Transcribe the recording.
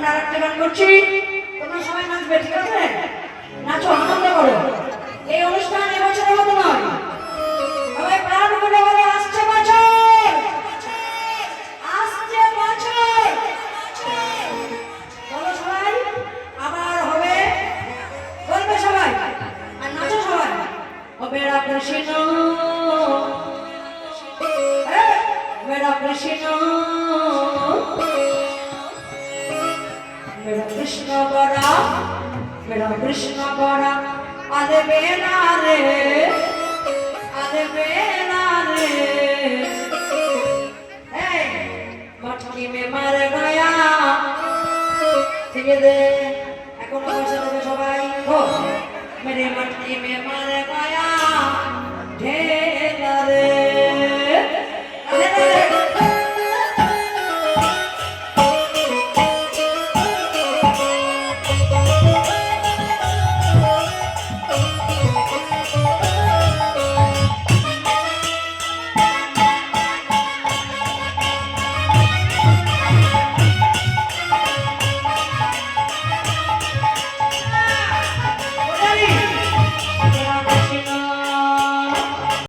আমরা আরেকটা গান করছি, তোমরা সবাই নাচবে, ঠিক আছে? নাচো, আনন্দ করো। এই অনুষ্ঠান এবছরের মতো নয়, সবাই প্রাণ করে বলে আসছে বছর, আসছে বছর। বলো সবাই, আবার হবে, বলবে সবাই, আর নাচো সবাই। হবে কৃষ্ণ, মেরা কৃষ্ণ, मेरा कृष्ण बड़ा, मेरा कृष्ण बड़ा, आधे बेला रे, आधे बेला रे, मटकी में मर गया। ठीक है दे, এখন বসে দেবে সবাই। মেরে মটকি में मर